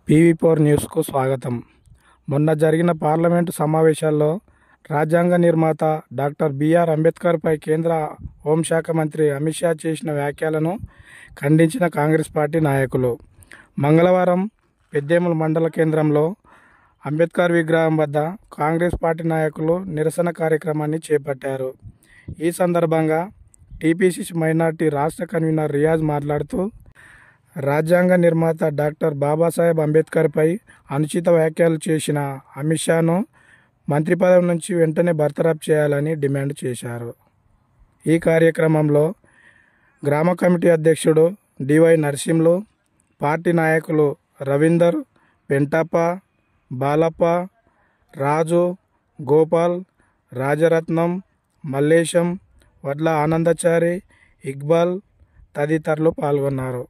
PV4 న్యూస్కు స్వాగతం. మొన్న జరిగిన పార్లమెంటు సమావేశాల్లో రాజ్యాంగ నిర్మాత డాక్టర్ బిఆర్ అంబేద్కర్పై కేంద్ర హోంశాఖ మంత్రి అమిత్ షా చేసిన వ్యాఖ్యలను ఖండించిన కాంగ్రెస్ పార్టీ నాయకులు మంగళవారం పెద్దేముల్ మండల కేంద్రంలో అంబేద్కర్ విగ్రహం వద్ద కాంగ్రెస్ పార్టీ నాయకులు నిరసన కార్యక్రమాన్ని చేపట్టారు. ఈ సందర్భంగా టీపీసీసీ మైనార్టీ రాష్ట్ర కన్వీనర్ రియాజ్ మాట్లాడుతూ, రాజ్యాంగ నిర్మాత డాక్టర్ బాబాసాహెబ్ అంబేద్కర్పై అనుచిత వ్యాఖ్యలు చేసిన అమిత్ షాను మంత్రి పదవి నుంచి వెంటనే బర్తరఫ్ చేయాలని డిమాండ్ చేశారు. ఈ కార్యక్రమంలో గ్రామ కమిటీ అధ్యక్షుడు డివై నరసింహులు, పార్టీ నాయకులు రవీందర్, పెంటప్ప, బాలప్ప, రాజు, గోపాల్, రాజరత్నం, మల్లేశం, వడ్ల ఆనందచారి, ఇక్బాల్ తదితరులు పాల్గొన్నారు.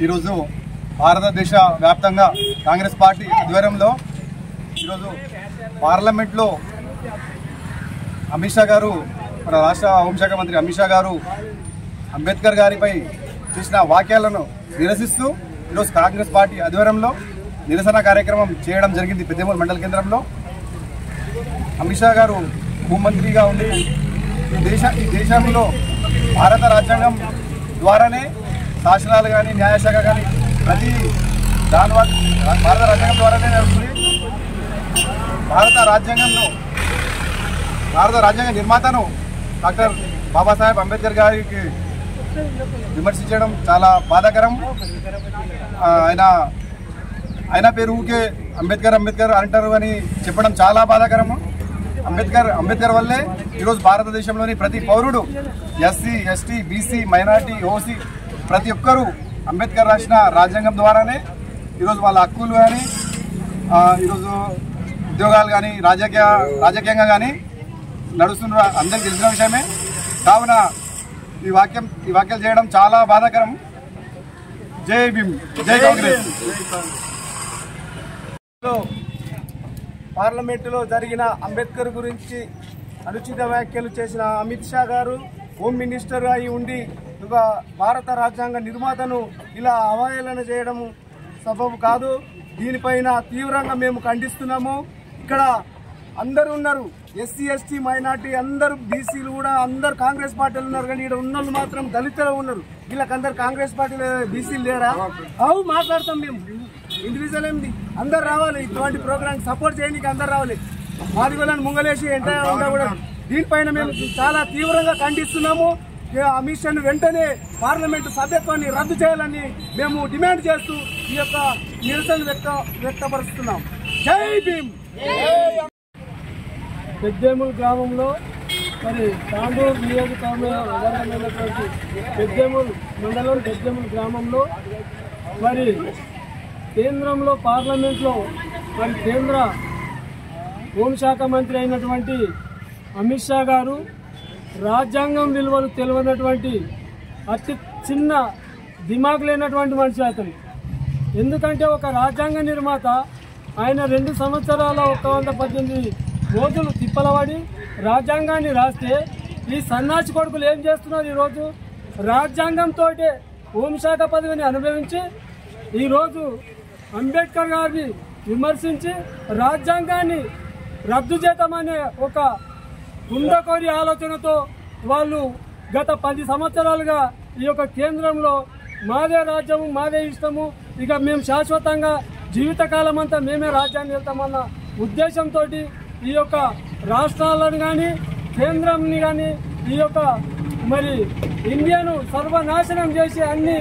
ఈరోజు భారతదేశ వ్యాప్తంగా కాంగ్రెస్ పార్టీ ఆధ్వర్యంలో ఈరోజు పార్లమెంట్లో అమిత్ షా గారు, మన రాష్ట్ర హోంశాఖ మంత్రి అమిత్ షా గారు అంబేద్కర్ గారిపై చేసిన వాక్యాలను నిరసిస్తూ ఈరోజు కాంగ్రెస్ పార్టీ ఆధ్వర్యంలో నిరసన కార్యక్రమం చేయడం జరిగింది. పెద్దేముల్ మండల కేంద్రంలో అమిత్ షా గారు హోంమంత్రిగా ఉండి ఈ దేశంలో భారత రాజ్యాంగం ద్వారానే శాసనాలు కానీ న్యాయశాఖ కానీ ప్రతి భారత రాజ్యాంగం ద్వారానే నడుస్తుంది. భారత రాజ్యాంగ నిర్మాతను డాక్టర్ బాబాసాహెబ్ అంబేద్కర్ గారికి విమర్శించడం చాలా బాధాకరం. ఆయన పేరు ఊకే అంబేద్కర్ అంటారు అని చెప్పడం చాలా బాధాకరము. అంబేద్కర్ వల్లే ఈరోజు భారతదేశంలోని ప్రతి పౌరుడు, SC, ST, BC, minority, OC ప్రతి ఒక్కరూ అంబేద్కర్ రాసిన రాజ్యాంగం ద్వారానే ఈరోజు వాళ్ళ హక్కులు కానీ, ఈరోజు ఉద్యోగాలు కానీ, రాజకీయంగా కానీ నడుస్తున్న అందరికీ తెలిసిన విషయమే. కావున ఈ వ్యాఖ్యలు చేయడం చాలా బాధాకరం. జై భీమ్, జై కాంగ్రెస్. పార్లమెంటులో జరిగిన అంబేద్కర్ గురించి అనుచిత వ్యాఖ్యలు చేసిన అమిత్ షా గారు హోమ్ మినిస్టర్ అయి ఉండి ఒక భారత రాజ్యాంగ నిర్మాతను ఇలా అవహేళన చేయడం సబబు కాదు. దీనిపైన తీవ్రంగా మేము ఖండిస్తున్నాము. ఇక్కడ అందరూ ఉన్నారు, ఎస్సీ, ఎస్టీ, మైనార్టీ అందరూ, బీసీలు కూడా అందరు కాంగ్రెస్ పార్టీలు ఉన్నారు. కానీ ఇక్కడ ఉన్న వాళ్ళు మాత్రం దళితులు ఉన్నారు. వీళ్ళకందరు కాంగ్రెస్ పార్టీలో బీసీలు లేరా? మాట్లాడతాం మేము. ఇండివిజువల్ ఏంది, అందరు రావాలి. ఇటువంటి ప్రోగ్రామ్ సపోర్ట్ చేయడానికి అందరు రావాలి. మాది వాళ్ళని ముంగలేసి ఎంటైర్ ఉండకూడదు. దీనిపైన మేము చాలా తీవ్రంగా ఖండిస్తున్నాము. అమిత్ షాను వెంటనే పార్లమెంటు సభ్యత్వాన్ని రద్దు చేయాలని మేము డిమాండ్ చేస్తూ ఈ యొక్క నిరసన వ్యక్తపరుస్తున్నాం. జై భీమ్. పెద్దేముల్ గ్రామంలో మరి తాండూరు నియోజకవర్గమైనటువంటి పెద్దేముల్ మండలం పెద్దేముల్ గ్రామంలో మరి కేంద్రంలో పార్లమెంట్లో మరి కేంద్ర హోంశాఖ మంత్రి అయినటువంటి అమిత్ షా గారు రాజ్యాంగం విలువలు తెలియనటువంటి అతి చిన్న దిమాగ్ లేనటువంటి మనిషి అతను. ఎందుకంటే ఒక రాజ్యాంగ నిర్మాత ఆయన 2 సంవత్సరాల 118 రోజులు తిప్పలవాడి రాజ్యాంగాన్ని రాస్తే ఈ సన్నాసి కొడుకులు ఏం చేస్తున్నారు? ఈరోజు రాజ్యాంగంతో హోంశాఖ పదవిని అనుభవించి ఈరోజు అంబేద్కర్ గారిని విమర్శించి రాజ్యాంగాన్ని రద్దు చేద్దామనే ఒక గుండెకోరి ఆలోచనతో వాళ్ళు గత 10 సంవత్సరాలుగా ఈ యొక్క కేంద్రంలో మాదే రాజ్యము, మాదే ఇష్టము, ఇక మేము శాశ్వతంగా జీవితకాలం అంతా మేమే రాజ్యాన్ని వెళ్తామన్న ఉద్దేశంతో ఈ యొక్క రాష్ట్రాలను కానీ కేంద్రంని కానీ ఈ యొక్క మరి ఇండియాను సర్వనాశనం చేసి అన్ని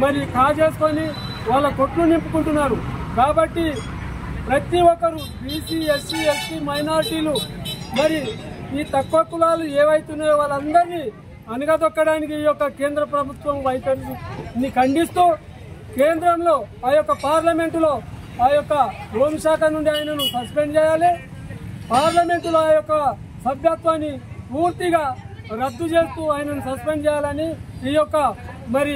మరి కాజేసుకొని వాళ్ళ కొట్లు నింపుకుంటున్నారు. కాబట్టి ప్రతి ఒక్కరు బీసీ, ఎస్సీ, ఎస్టీ, మైనార్టీలు మరి ఈ తక్కువ కులాలు ఏవైతున్నాయో వాళ్ళందరినీ అణగదొక్కడానికి ఈ యొక్క కేంద్ర ప్రభుత్వం వైఖరిని ఖండిస్తూ కేంద్రంలో ఆ యొక్క పార్లమెంటులో ఆ యొక్క హోంశాఖ నుండి ఆయనను సస్పెండ్ చేయాలి. పార్లమెంటులో ఆ యొక్క సభ్యత్వాన్ని పూర్తిగా రద్దు చేస్తూ ఆయనను సస్పెండ్ చేయాలని ఈ యొక్క మరి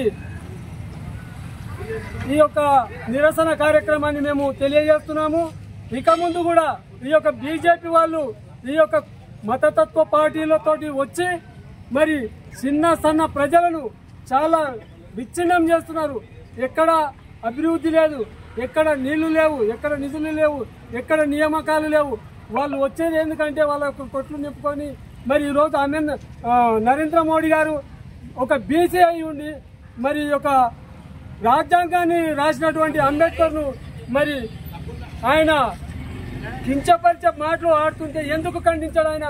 ఈ యొక్క నిరసన కార్యక్రమాన్ని మేము తెలియజేస్తున్నాము. ఇక ముందు కూడా ఈ యొక్క బీజేపీ వాళ్ళు ఈ యొక్క మతతత్వ పార్టీలతోటి వచ్చి మరి చిన్న సన్న ప్రజలను చాలా విచ్ఛిన్నం చేస్తున్నారు. ఎక్కడ అభివృద్ధి లేదు, ఎక్కడ నీళ్లు లేవు, ఎక్కడ నిధులు లేవు, ఎక్కడ నియామకాలు లేవు. వాళ్ళు వచ్చేది ఎందుకంటే వాళ్ళ కొట్లు నింపుకొని మరి ఈరోజు నరేంద్ర మోడీ గారు ఒక బీసీ అయి ఉండి మరి ఒక రాజ్యాంగాన్ని రాసినటువంటి అంబేద్కర్ను మరి ఆయన కించపరిచే మాటలు ఆడుతుంటే ఎందుకు ఖండించాడు ఆయన?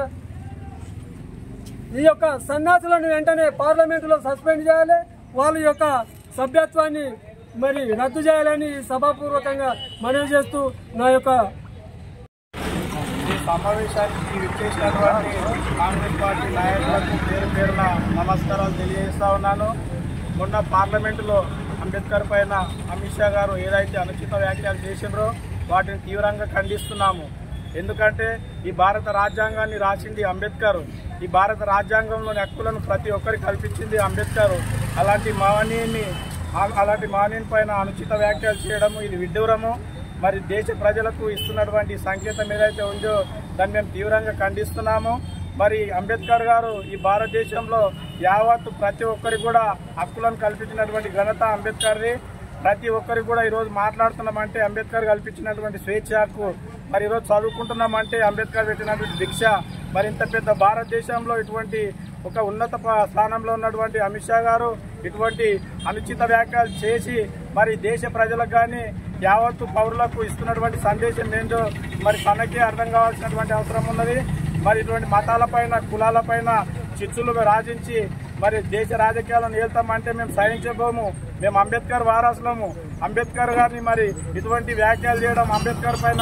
ఈ యొక్క సన్నాసులను వెంటనే పార్లమెంటులో సస్పెండ్ చేయాలి, వాళ్ళ యొక్క సభ్యత్వాన్ని మరి రద్దు చేయాలని సభాపూర్వకంగా మనవి చేస్తూ నా యొక్క ఈ సమావేశానికి విచ్చేసినటువంటి కాంగ్రెస్ పార్టీ నాయకులకు పేరు పేరున నమస్కారాలు తెలియజేస్తా ఉన్నాను. మొన్న పార్లమెంటులో అంబేద్కర్ పైన అమిత్ షా గారు ఏదైతే అనుచిత వ్యాఖ్యలు చేసిండ్రో వాటిని తీవ్రంగా ఖండిస్తున్నాము. ఎందుకంటే ఈ భారత రాజ్యాంగాన్ని రాసింది అంబేద్కర్. ఈ భారత రాజ్యాంగంలోని హక్కులను ప్రతి ఒక్కరికి కల్పించింది అంబేద్కర్. అలాంటి మహనీయుని పైన అనుచిత వ్యాఖ్యలు చేయడము ఇది విడ్డూరము. మరి దేశ ప్రజలకు ఇస్తున్నటువంటి సంకేతం ఏదైతే ఉందో దాన్ని మేము తీవ్రంగా ఖండిస్తున్నాము. మరి అంబేద్కర్ గారు ఈ భారతదేశంలో యావత్తు ప్రతి ఒక్కరికి కూడా హక్కులను కల్పించినటువంటి ఘనత అంబేద్కర్ది. ప్రతి ఒక్కరికి కూడా ఈరోజు మాట్లాడుతున్నామంటే అంబేద్కర్ కల్పించినటువంటి స్వేచ్ఛ హక్కు. మరి ఈరోజు చదువుకుంటున్నామంటే అంబేద్కర్ పెట్టినటువంటి దీక్ష. మరి ఇంత పెద్ద భారతదేశంలో ఇటువంటి ఒక ఉన్నత స్థానంలో ఉన్నటువంటి అమిత్ షా గారు ఇటువంటి అనుచిత వ్యాఖ్యలు చేసి మరి దేశ ప్రజలకు కానీ యావత్తు పౌరులకు ఇస్తున్నటువంటి సందేశం ఏంటో మరి తనకే అర్థం కావాల్సినటువంటి అవసరం ఉన్నది. మరి ఇటువంటి మతాలపైన కులాలపైన చిచ్చులు రాజించి మరి దేశ రాజకీయాలను ఏల్తామంటే మేము సహించబోము. మేము అంబేద్కర్ వారసులము. అంబేద్కర్ గారిని మరి ఇటువంటి వ్యాఖ్యలు చేయడం, అంబేద్కర్ పైన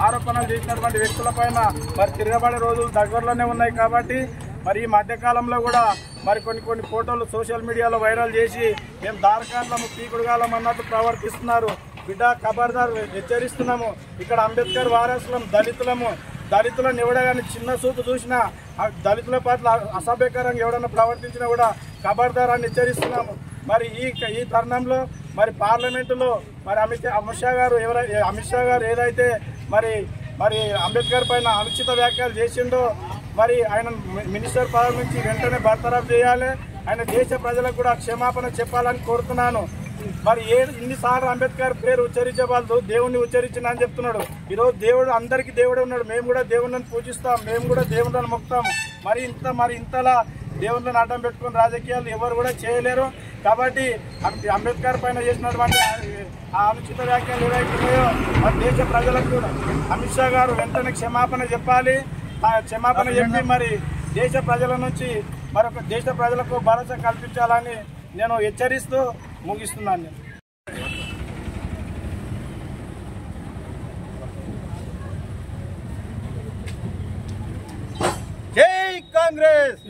ఆరోపణలు చేసినటువంటి వ్యక్తుల పైన మరి తిరగబడే రోజులు దగ్గరలోనే ఉన్నాయి. కాబట్టి మరి ఈ మధ్యకాలంలో కూడా మరి కొన్ని ఫోటోలు సోషల్ మీడియాలో వైరల్ చేసి మేము దారకాండ్లము పీకుడుగాలం అన్నట్టు ప్రవర్తిస్తున్నారు. బిడ్డ ఖబర్దార్ హెచ్చరిస్తున్నాము. ఇక్కడ అంబేద్కర్ వారసులం, దళితులను ఎవడగాని చిన్న చూపు చూసినా దళితుల పట్ల అసభ్యకరంగా ఎవడన్నా ప్రవర్తించినా కూడా ఖబర్దార్ అని హెచ్చరిస్తున్నాము. మరి ఈ తరుణంలో మరి పార్లమెంటులో మరి అమిత్ షా గారు ఏదైతే మరి అంబేద్కర్ పైన అనుచిత వ్యాఖ్యలు చేసిండో మరి ఆయన మినిస్టర్ పదవి నుంచి వెంటనే బర్తరఫ్ చేయాలి. ఆయన దేశ ప్రజలకు కూడా క్షమాపణ చెప్పాలని కోరుతున్నాను. మరి ఇన్నిసార్లు అంబేద్కర్ పేరు ఉచ్చరించబడదు, దేవుణ్ణి ఉచ్చరించిన అని చెప్తున్నాడు. ఈరోజు దేవుడు అందరికీ దేవుడే ఉన్నాడు. మేము కూడా దేవుళ్ళని పూజిస్తాం, మేము కూడా దేవుళ్ళని మొక్కుతాము. మరి ఇంతలా దేవుళ్ళని అడ్డం పెట్టుకుని రాజకీయాలు ఎవరు కూడా చేయలేరు. కాబట్టి అంబేద్కర్ పైన చేసినటువంటి ఆ అనుచిత వ్యాఖ్యలు ఏవైతున్నాయో మరి దేశ ప్రజలకు అమిత్ షా గారు వెంటనే క్షమాపణ చెప్పాలి. క్షమాపణ చెప్పి మరి దేశ ప్రజల నుంచి మరొక దేశ ప్రజలకు భరోసా కల్పించాలని నేను హెచ్చరిస్తూ ముగిస్తున్నాను. జై కాంగ్రెస్,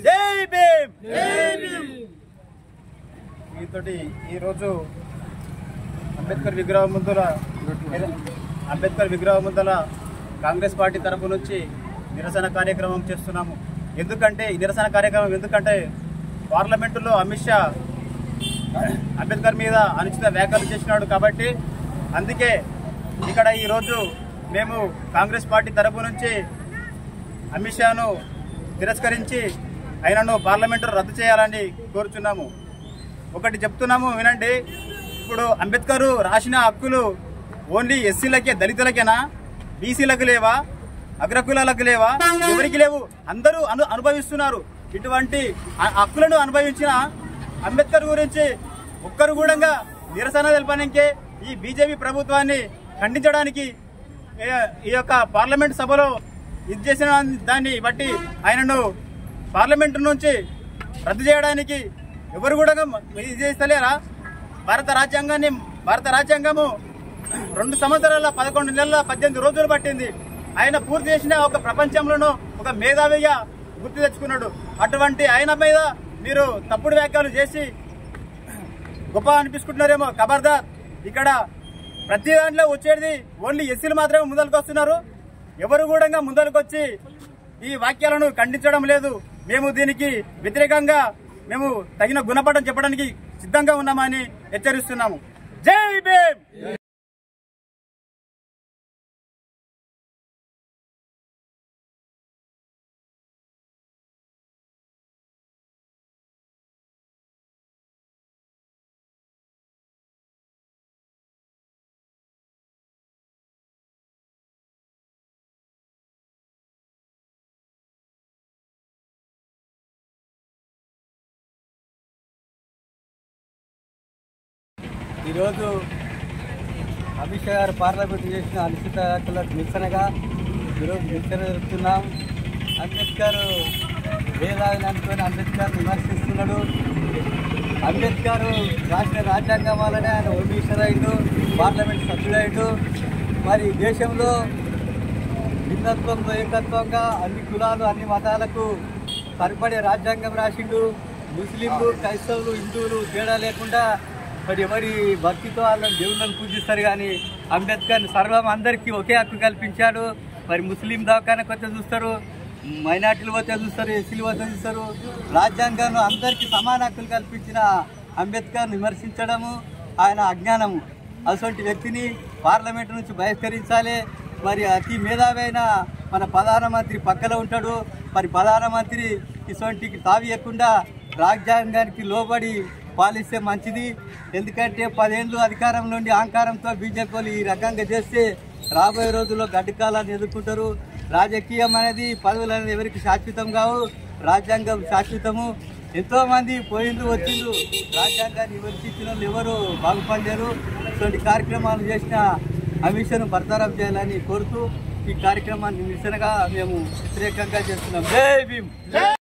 జై భీమ్. మీతోటి ఈరోజు అంబేద్కర్ విగ్రహం ముందర కాంగ్రెస్ పార్టీ తరపు నుంచి నిరసన కార్యక్రమం చేస్తున్నాము. ఎందుకంటే ఈ నిరసన కార్యక్రమం ఎందుకంటే పార్లమెంటులో అమిత్ షా అంబేద్కర్ మీద అనుచిత వ్యాఖ్యలు చేసినాడు. కాబట్టి అందుకే ఇక్కడ ఈరోజు మేము కాంగ్రెస్ పార్టీ తరపు నుంచి అమిత్ షాను తిరస్కరించి ఆయనను పార్లమెంటు రద్దు చేయాలని కోరుచున్నాము. ఒకటి చెప్తున్నాము వినండి. ఇప్పుడు అంబేద్కర్ రాసిన హక్కులు ఓన్లీ ఎస్సీలకే, దళితులకేనా? బీసీలకు లేవా? అగ్రకులాలకు లేవా? ఎవరికి లేవు? అందరూ అనుభవిస్తున్నారు. ఇటువంటి హక్కులను అనుభవించిన అంబేద్కర్ గురించి ఒక్కరు కూడా నిరసన తెలపడానికే ఈ బీజేపీ ప్రభుత్వాన్ని ఖండించడానికి ఈ యొక్క పార్లమెంట్ సభలో ఇది చేసిన దాన్ని బట్టి ఆయనను పార్లమెంటు నుంచి రద్దు చేయడానికి ఎవరు కూడా ఇది చేస్తలేరా? భారత రాజ్యాంగము 2 సంవత్సరాల 11 నెలల 18 రోజులు పట్టింది. ఆయన పూర్తి చేసిన ఒక ప్రపంచంలోనూ ఒక మేధావిగా గుర్తు తెచ్చుకున్నాడు. అటువంటి ఆయన మీద మీరు తప్పుడు వ్యాఖ్యలు చేసి గొప్ప అనిపించుకుంటున్నారేమో. ఖబర్దార్. ఇక్కడ ప్రతి దాంట్లో వచ్చేది ఓన్లీ ఎస్సీలు మాత్రమే ముందరకు వస్తున్నారు. ఎవరు కూడా ముందరకు వచ్చి ఈ వాక్యాలను ఖండించడం లేదు. మేము దీనికి వ్యతిరేకంగా మేము తగిన గుణపాఠం చెప్పడానికి సిద్ధంగా ఉన్నామని హెచ్చరిస్తున్నాము. జై భీమ్. ఈరోజు అమిత్ షా గారు పార్లమెంట్ చేసిన అనిశ్చిత వ్యాఖ్యలకు నిరసనగా ఈరోజు నిరసన జరుపుతున్నాం. అంబేద్కర్ వేదాలను అనుకొని అంబేద్కర్ విమర్శిస్తున్నాడు. అంబేద్కర్ రాష్ట్ర రాజ్యాంగం వల్లనే ఆయన హోమ్ మినిస్టర్ అయిండు, పార్లమెంట్ సభ్యుడైండు. మరి దేశంలో భిన్నత్వంలో ఏకత్వంగా అన్ని కులాలు అన్ని మతాలకు సరిపడే రాజ్యాంగం రాసిండు. ముస్లింలు క్రైస్తవులు హిందువులు తేడా లేకుండా మరి ఎవరి భక్తితో వాళ్ళని దేవుళ్ళని పూజిస్తారు. కానీ అంబేద్కర్ సర్వం అందరికీ ఒకే హక్కు కల్పించాడు. మరి ముస్లిం దవాఖానకు వస్తే చూస్తారు, మైనార్టీలు పోతే చూస్తారు, ఎస్సీలు పోతే చూస్తారు. రాజ్యాంగంలో అందరికీ సమాన హక్కులు కల్పించిన అంబేద్కర్ విమర్శించడము ఆయన అజ్ఞానము. అటువంటి వ్యక్తిని పార్లమెంటు నుంచి బహిష్కరించాలి. మరి అతి మేధావైన మన ప్రధానమంత్రి పక్కన ఉంటాడు. మరి ప్రధానమంత్రి ఇటువంటికి తావియకుండా రాజ్యాంగానికి లోబడి పాలిస్తే మంచిది. ఎందుకంటే 10 ఏళ్ళు అధికారం నుండి అహంకారంతో బీజేపీలు ఈ రకంగా చేస్తే రాబోయే రోజుల్లో గడ్డకాలాన్ని ఎదుర్కొంటారు. రాజకీయం అనేది పదవులు అనేది ఎవరికి శాశ్వతం కావు, రాజ్యాంగం శాశ్వతము. ఎంతోమంది పోయిండ్రు వచ్చిండ్రు, రాజ్యాంగాన్ని విమర్శించిన వాళ్ళు ఎవరు బాగుపడలేరు. ఇటువంటి కార్యక్రమాలు చేసిన అమిత్ షాను బర్తరఫ్ చేయాలని కోరుతూ ఈ కార్యక్రమాన్ని నిరసనగా మేము వ్యతిరేకంగా చేస్తున్నాం. జై భీమ్.